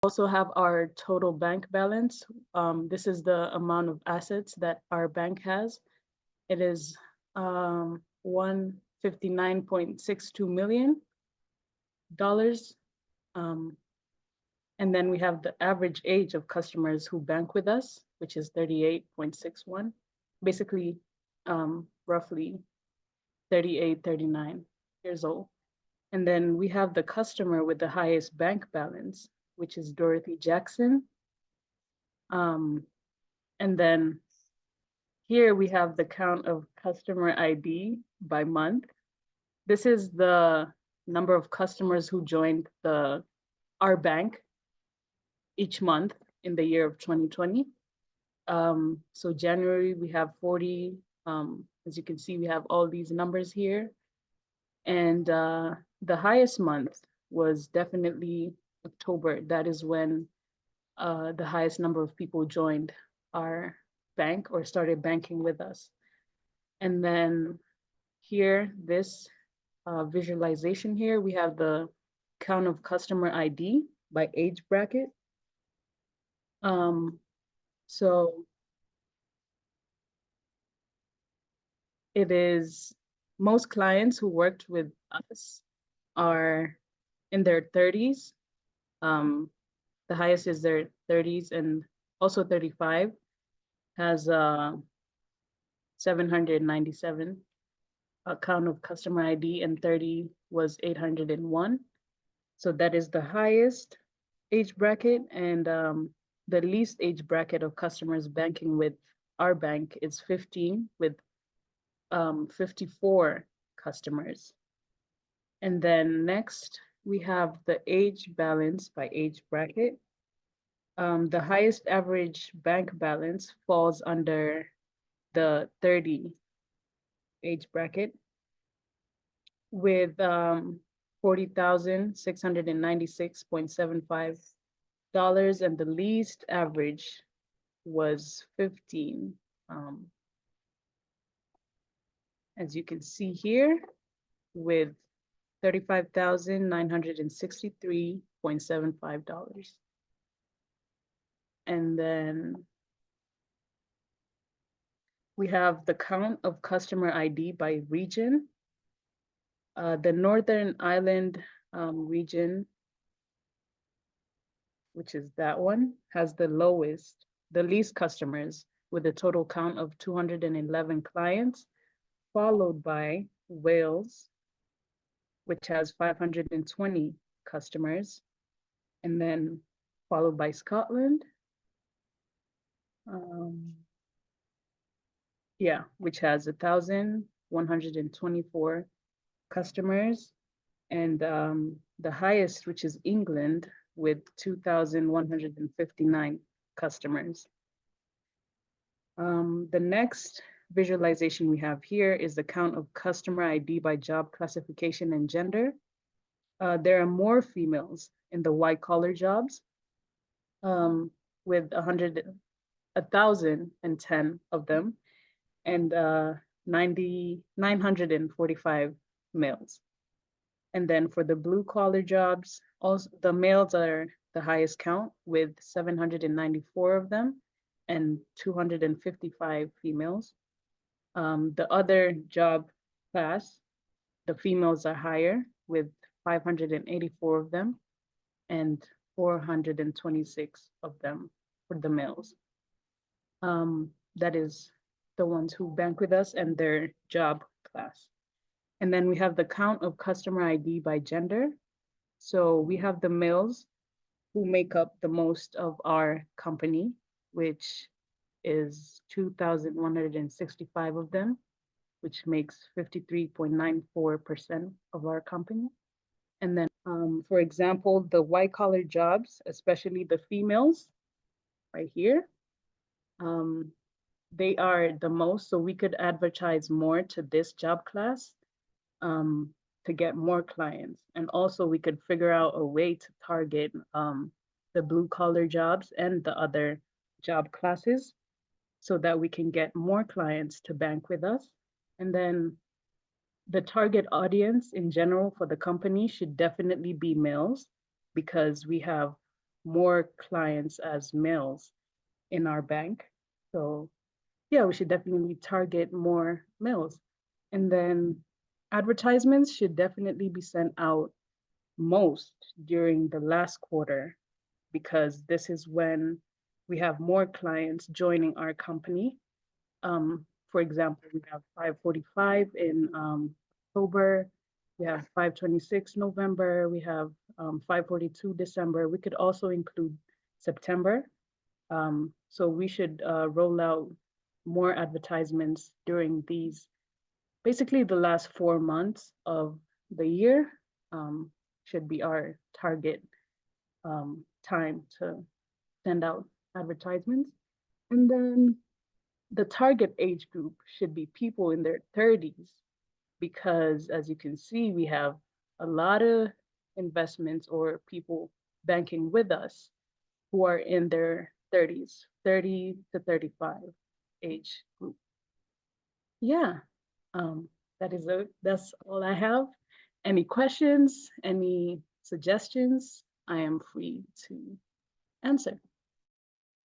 also have our total bank balance. This is the amount of assets that our bank has. It is 159.62 million dollars. Um, and then we have the average age of customers who bank with us, which is 38.61, basically roughly 38, 39 years old. And then we have the customer with the highest bank balance, which is Dorothy Jackson. Um, and then here we have the count of customer ID by month. This is the number of customers who joined our bank each month in the year of 2020. So January, we have 40. As you can see, we have all these numbers here. And the highest month was definitely October. That is when the highest number of people joined our bank or started banking with us. And then here, this visualization here, we have the count of customer ID by age bracket. So it is most clients who worked with us are in their 30s. The highest is their 30s, and also 35 has 797 count of customer ID, and 30 was 801. So that is the highest age bracket, and the least age bracket of customers banking with our bank is 15 with 54 customers. And then next, we have the age balance by age bracket. The highest average bank balance falls under the 30 age bracket with 40,696.75 and the least average was 15. As you can see here, with $35,963.75. And then we have the count of customer ID by region. The Northern Island region, which is that one, has the least customers with a total count of 211 clients, followed by Wales, which has 520 customers, and then followed by Scotland, which has 1,124 customers, and the highest, which is England, with 2,159 customers. The next visualization we have here is the count of customer ID by job classification and gender. There are more females in the white collar jobs, with 1,010 of them, and 945 males. And then for the blue collar jobs, also the males are the highest count with 794 of them and 255 females. The other job class, the females are higher with 584 of them and 426 of them for the males. That is the ones who bank with us and their job class. And then we have the count of customer ID by gender. So we have the males who make up the most of our company, which is 2,165 of them, which makes 53.94% of our company. And then, for example, the white collar jobs, especially the females right here, they are the most, so we could advertise more to this job class to get more clients. And also we could figure out a way to target the blue collar jobs and the other job classes so that we can get more clients to bank with us. And then the target audience in general for the company should definitely be males because we have more clients as males in our bank. So yeah, we should definitely target more males. And then advertisements should definitely be sent out most during the last quarter because this is when we have more clients joining our company. For example, we have 545 in October, we have 526 November, we have 542 December. We could also include September. So we should roll out more advertisements during these, basically the last 4 months of the year um, should be our target time to send out advertisements. And then the target age group should be people in their 30s because as you can see, we have a lot of investments or people banking with us who are in their 30s, 30 to 35 age group. Yeah, um, that's all I have. Any questions, any suggestions? I am free to answer.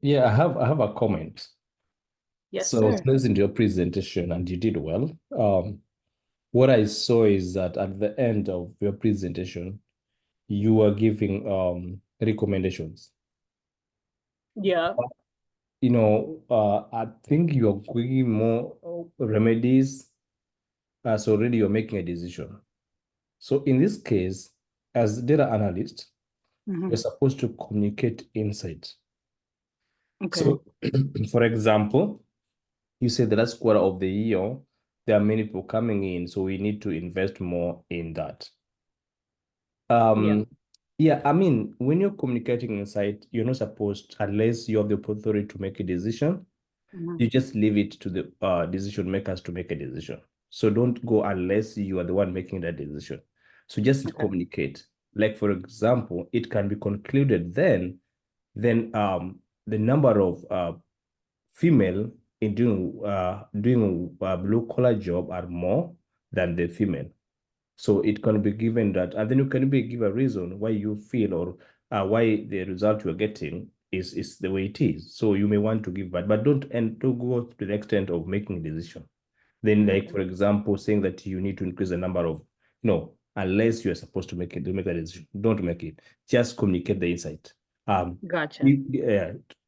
Yeah, I have a comment. Yes, So I was sir. listening to your presentation and you did well. What I saw is that at the end of your presentation, you were giving recommendations. Yeah. I think you're giving more remedies as already you're making a decision. So in this case, as data analyst, you're Mhm. supposed to communicate insight. Okay. So, for example, you say the last quarter of the year, there are many people coming in, so we need to invest more in that. Yeah. Yeah, I mean, when you're communicating insight, you're not supposed, unless you have the authority to make a decision, Mhm. you just leave it to the decision makers to make a decision. So don't go unless you are the one making that decision. So just Okay. communicate. Like for example, it can be concluded then the number of female in doing blue collar job are more than the female. So it can be given that, and then you can be give a reason why you feel or why the result you're getting is the way it is. So you may want to give that, but don't go to the extent of making a decision. Then, like Okay. for example, saying that you need to increase the number of no, unless you are supposed to make it to make that decision, don't make it. Just communicate the insight. Um, Gotcha.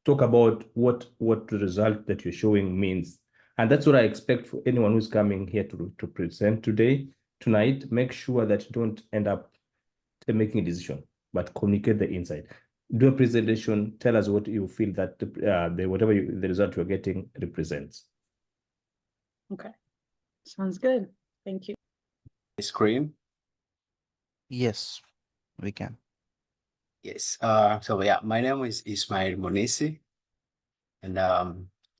talk about what the result that you're showing means, and that's what I expect for anyone who's coming here to present tonight. Make sure that you don't end up making a decision, but communicate the insight. Do a presentation. Tell us what you feel that the whatever the result you're getting represents. Okay. Sounds good. Thank you. Screen. Yes, we can. Yes. So yeah, my name is Ismail Monisi, and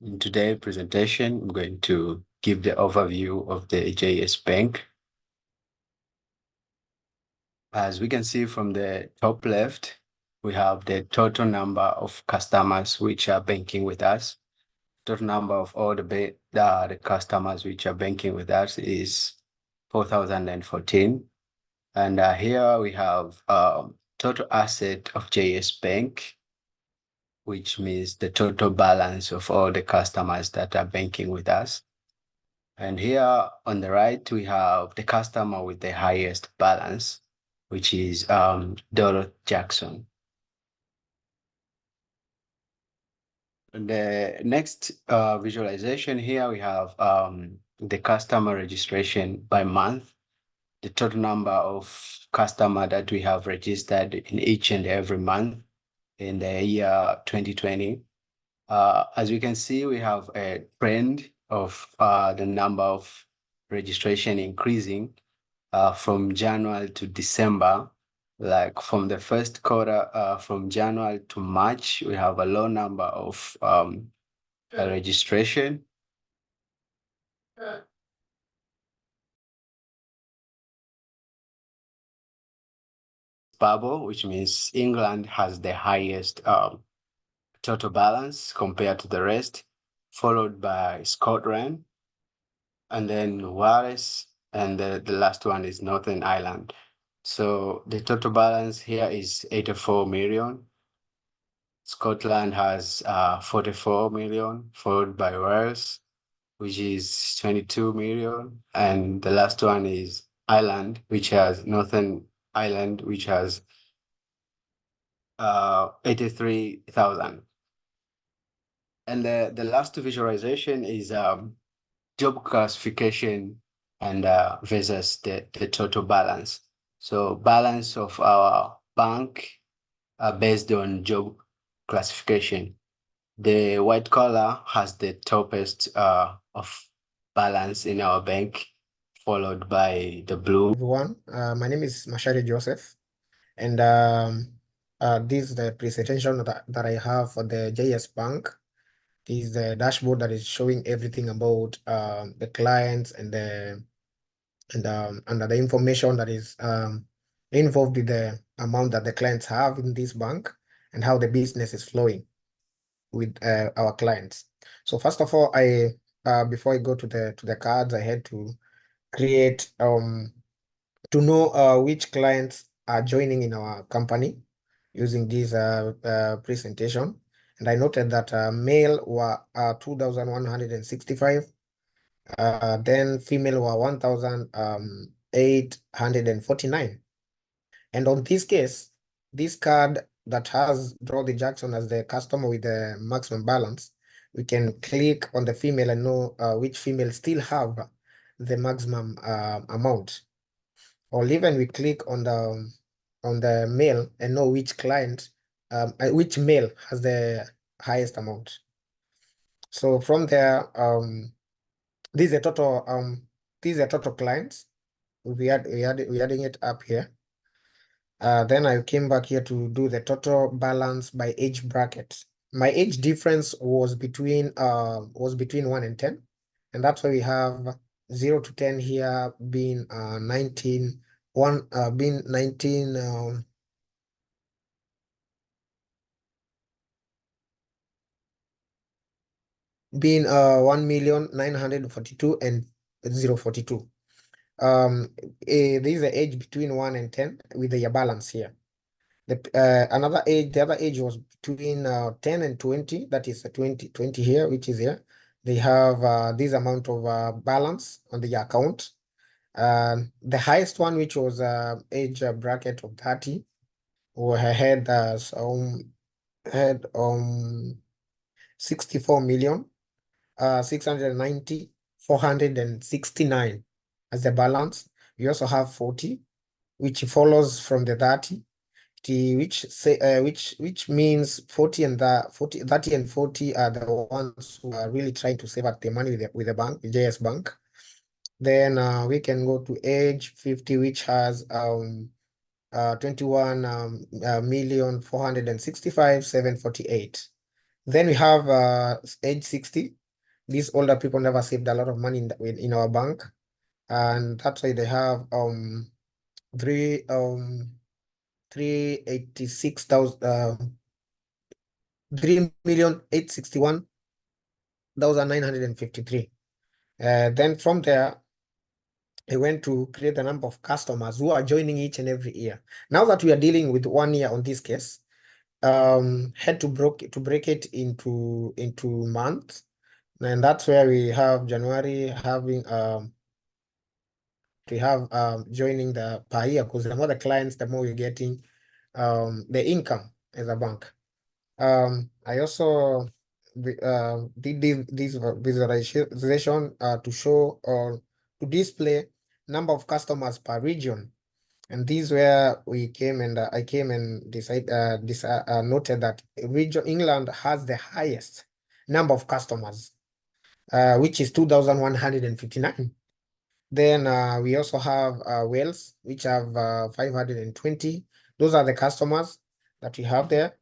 in today's presentation, I'm going to give the overview of the JS Bank. As we can see from the top left, we have the total number of customers which are banking with us. Total number of all the customers which are banking with us is 4,014. And here we have total asset of JS Bank, which means the total balance of all the customers that are banking with us. And here on the right, we have the customer with the highest balance, which is Dorothy Jackson. And the next visualization here, we have the customer registration by month, the total number of customer that we have registered in each and every month in the year 2020. As we can see, we have a trend of the number of registration increasing from January to December. Like from the first quarter, from January to March, we have a low number of registration. Bubble, which means England has the highest total balance compared to the rest, followed by Scotland, and then Wales, and the last one is Northern Ireland. So the total balance here is 84 million. Scotland has 44 million, followed by Wales, which is 22 million. And the last one is Ireland, which has Northern Ireland, which has 83,000. And the last visualization is job classification and versus the total balance. So balance of our bank based on job classification. The white color has the topest of balance in our bank, followed by the blue. Everyone, my name is Mashari Joseph, and this is the presentation that I have for the JS Bank. This is the dashboard that is showing everything about the clients and the information that is involved with the amount that the clients have in this bank and how the business is flowing with our clients. So first of all, I before I go to the cards, I had to create to know which clients are joining in our company using this presentation. And I noted that male were 2,165, then female were 1,849. And on this case, this card that has Dorothy Jackson as the customer with the maximum balance, we can click on the female and know which female still have the maximum amount. Or even we click on the male and know which client, which male has the highest amount. So from there, this is a total clients. We're adding it up here. Then I came back here to do the total balance by age bracket. My age difference was between 1 and 10, and that's why we have 0 to 10 here being 19, being 19. Being 1,942,000 and 042. There is an age between 1 and 10 with the balance here. The other age was between 10 and 20. That is 20 here, which is here. They have this amount of balance on the account. The highest one, which was age bracket of 30, had 64 million. 690,469 as the balance. We also have 40, which follows from the 30, which means 30 and 40 are the ones who are really trying to save up the money with the bank, the JS Bank. Then we can go to age 50, which has 21,465,748. Then we have age 60. These older people never saved a lot of money in our bank, and that's why they have 3,861,953. Then from there, I went to create the number of customers who are joining each and every year. Now that we are dealing with 1 year on this case, had to break it into months. And that's where we have January having joining the per year, because the more the clients, the more we're getting the income as a bank. I also did this visualization to show or to display number of customers per region. And this is where we came and I came and noted that region England has the highest number of customers, which is 2,159. Then we also have Wales, which have 520. Those are the customers that we have there.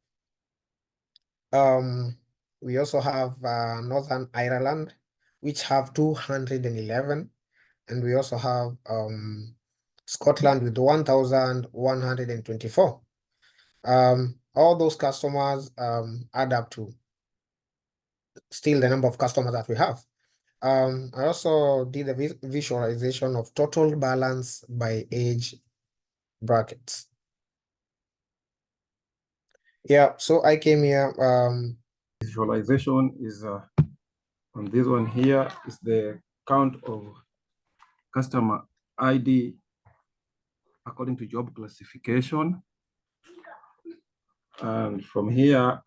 We also have Northern Ireland, which have 211. And we also have Scotland with 1,124. All those customers add up to still the number of customers that we have. I also did a visualization of total balance by age brackets. Yeah, so I came here. Visualization is on this one here is the count of customer ID according to job classification. And from here,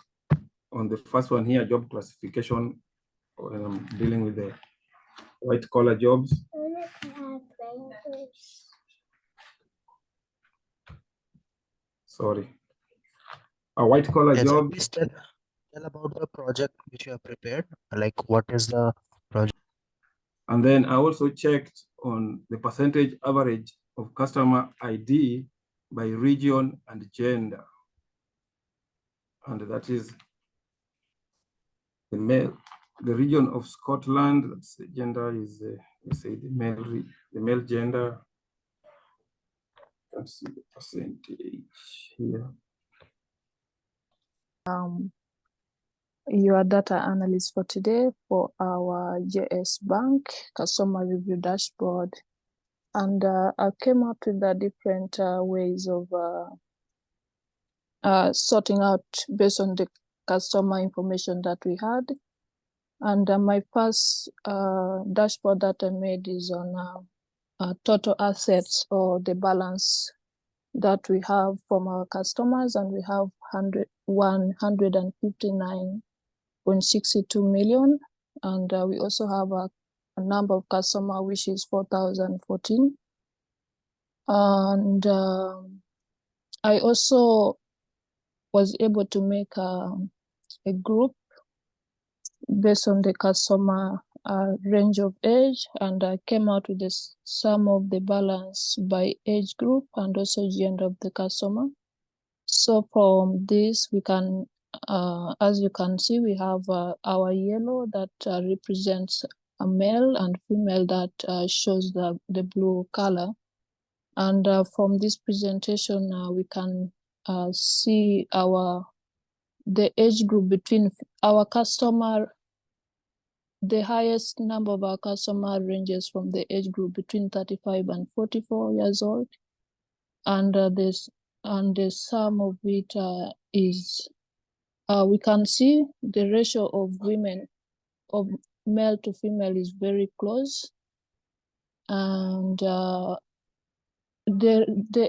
on the first one here, job classification, when I'm dealing with the white collar jobs. Sorry. A white collar Yes, job. please tell about the project which you have prepared. Like, what is the project? And then I also checked on the percentage average of customer ID by region and gender. And that is the region of Scotland. That's the gender is let's say the male gender. Let's see the percentage here. Your data analyst for today for our JS Bank customer review dashboard. And I came up with the different ways of sorting out based on the customer information that we had. And my first dashboard that I made is on total assets, or the balance that we have from our customers, and we have 159.62 million. And we also have a number of customer, which is 4,014. And I also was able to make a group based on the customer range of age, and I came out with the sum of the balance by age group and also gender of the customer. So from this, we can, as you can see, we have our yellow that represents a male, and female that shows the blue color. And from this presentation, we can see the age group between our customer. The highest number of our customer ranges from the age group between 35 and 44 years old. And the sum of it is, we can see the ratio of women, of male to female, is very close. And the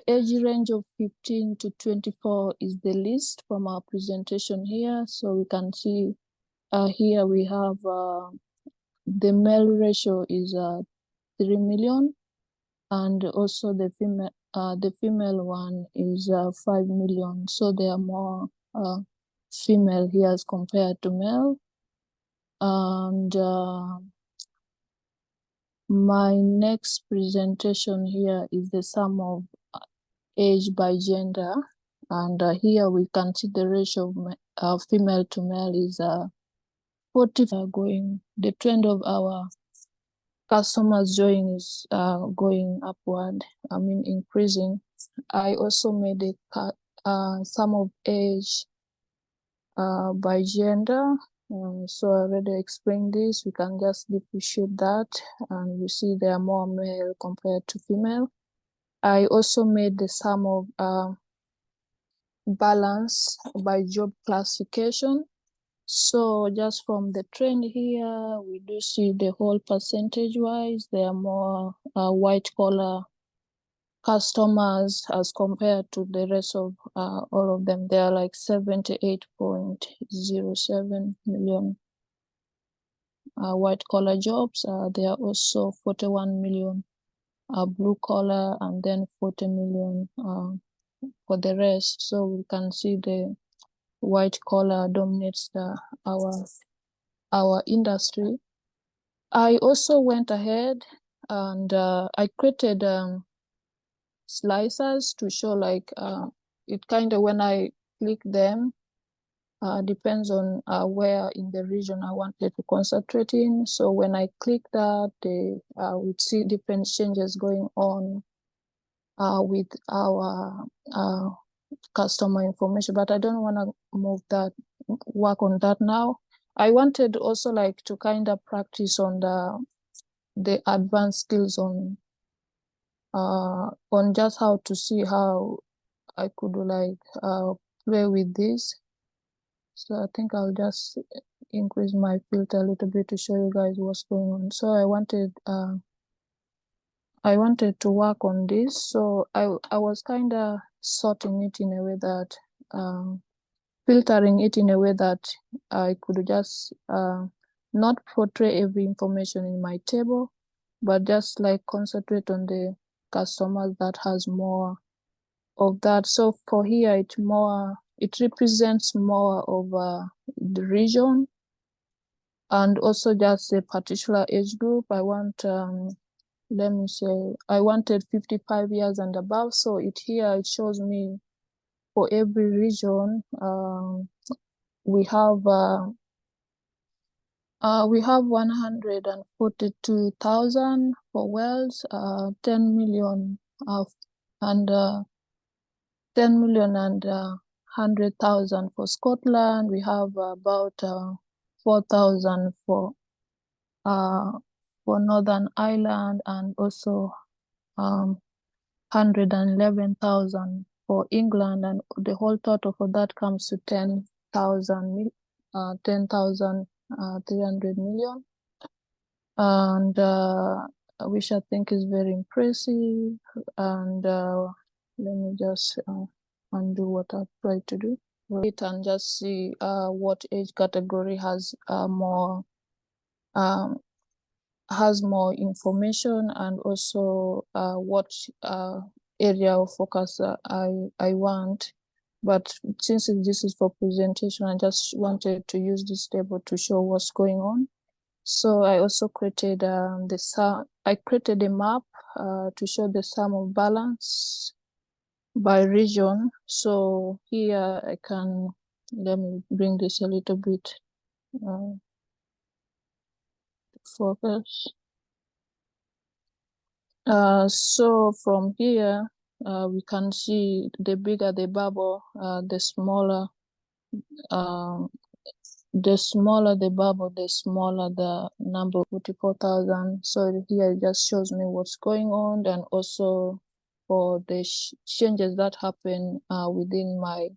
age range of 15 to 24 is the least from our presentation here. So we can see here we have the male ratio is 3 million, and also the female one is 5 million. So there are more female here as compared to male. And my next presentation here is the sum of age by gender, and here we can see the ratio of female to male is 40. Going, the trend of our customers joining is going upward, I mean increasing. I also made a sum of age by gender. So I already explained this. We can just differentiate that, and we see there are more male compared to female. I also made the sum of balance by job classification. So just from the trend here, we do see the whole percentage wise, there are more white collar customers as compared to the rest of all of them. They are like 78.07 million white collar jobs. There are also 41 million blue collar, and then 40 million for the rest. So we can see the white collar dominates our industry. I also went ahead and I created slicers to show like it kind of, when I click them, depends on where in the region I wanted to concentrate in. So when I click that, they would see different changes going on with our customer information, but I don't want to work on that now. I wanted also like to kind of practice on the advanced skills on just how to see how I could like play with this. So I think I'll just increase my filter a little bit to show you guys what's going on. So I wanted to work on this. So I was kind of sorting it in a way that filtering it in a way that I could just not portray every information in my table, but just like concentrate on the customers that has more of that. So for here, it represents more of the region and also just a particular age group. I want, let me say, I wanted 55 years and above. So it shows me for every region, we have 142,000 for Wales, 10 million and 10 million and 100,000 for Scotland. We have about 4,000 for Northern Ireland, and also 111,000 for England, and the whole total for that comes to 10,300 million. And which I think is very impressive. And let me just undo what I tried to do. Wait and just see what age category has more information, and also what area of focus I want. But since this is for presentation, I just wanted to use this table to show what's going on. So I also created I created a map to show the sum of balance by region. So here I can, let me bring this a little bit focus. So from here, we can see the bigger the bubble, the smaller the bubble, the smaller the number, 44,000. So here it just shows me what's going on, and also for the changes that happen within my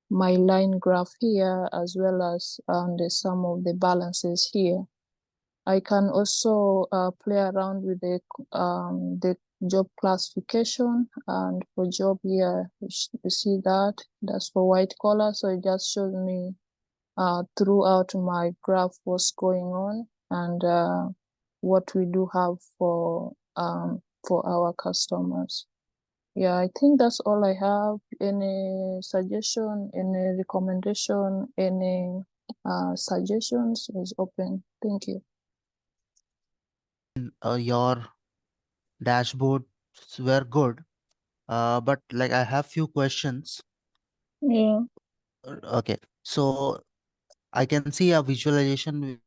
line graph here, as well as the sum of the balances here. I can also play around with the job classification, and for job here, you see that's for white collar. So it just shows me throughout my graph what's going on, and what we do have for our customers. Yeah, I think that's all I have. Any suggestion, any recommendation, any suggestions is open. Thank you. Your dashboards were good, but like I have few questions. Yeah. Okay, so I can see a visualization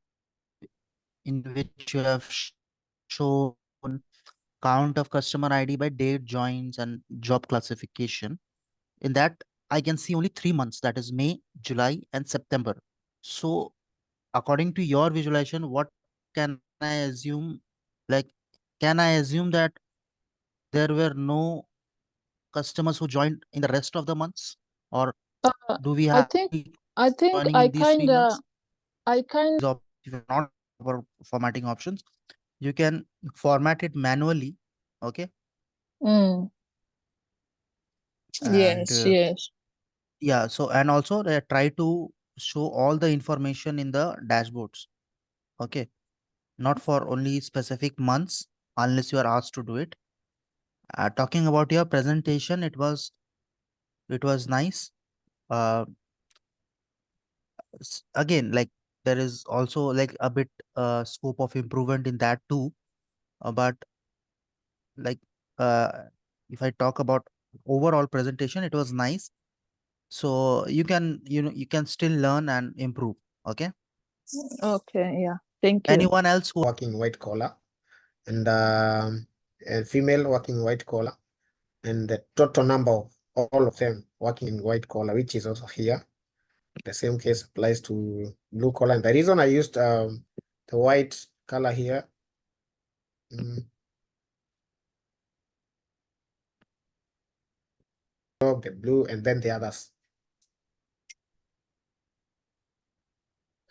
in which you have shown count of customer ID by date, joins, and job classification. In that, I can see only 3 months, that is May, July, and September. So, according to your visualization, what can I assume? Like, can I assume that there were no customers who joined in the rest of the months, or do we I have think any I customers think joining I in these 3 kind months? of I kind If you're not for formatting options, you can format it manually. Okay, and yes. yeah, so and also try to show all the information in the dashboards. Okay, not for only specific months unless you are asked to do it. Talking about your presentation, it was nice. Uh, Again, like there is also like a bit scope of improvement in that too. But like uh, if I talk about overall presentation, it was nice. So you can still learn and improve. Okay. Okay, yeah. Thank you. Anyone else who Working white collar, and a female working white collar, and the total number of all of them working in white collar, which is also here. The same case applies to blue collar. And the reason I used the white color here, the blue, and then the others.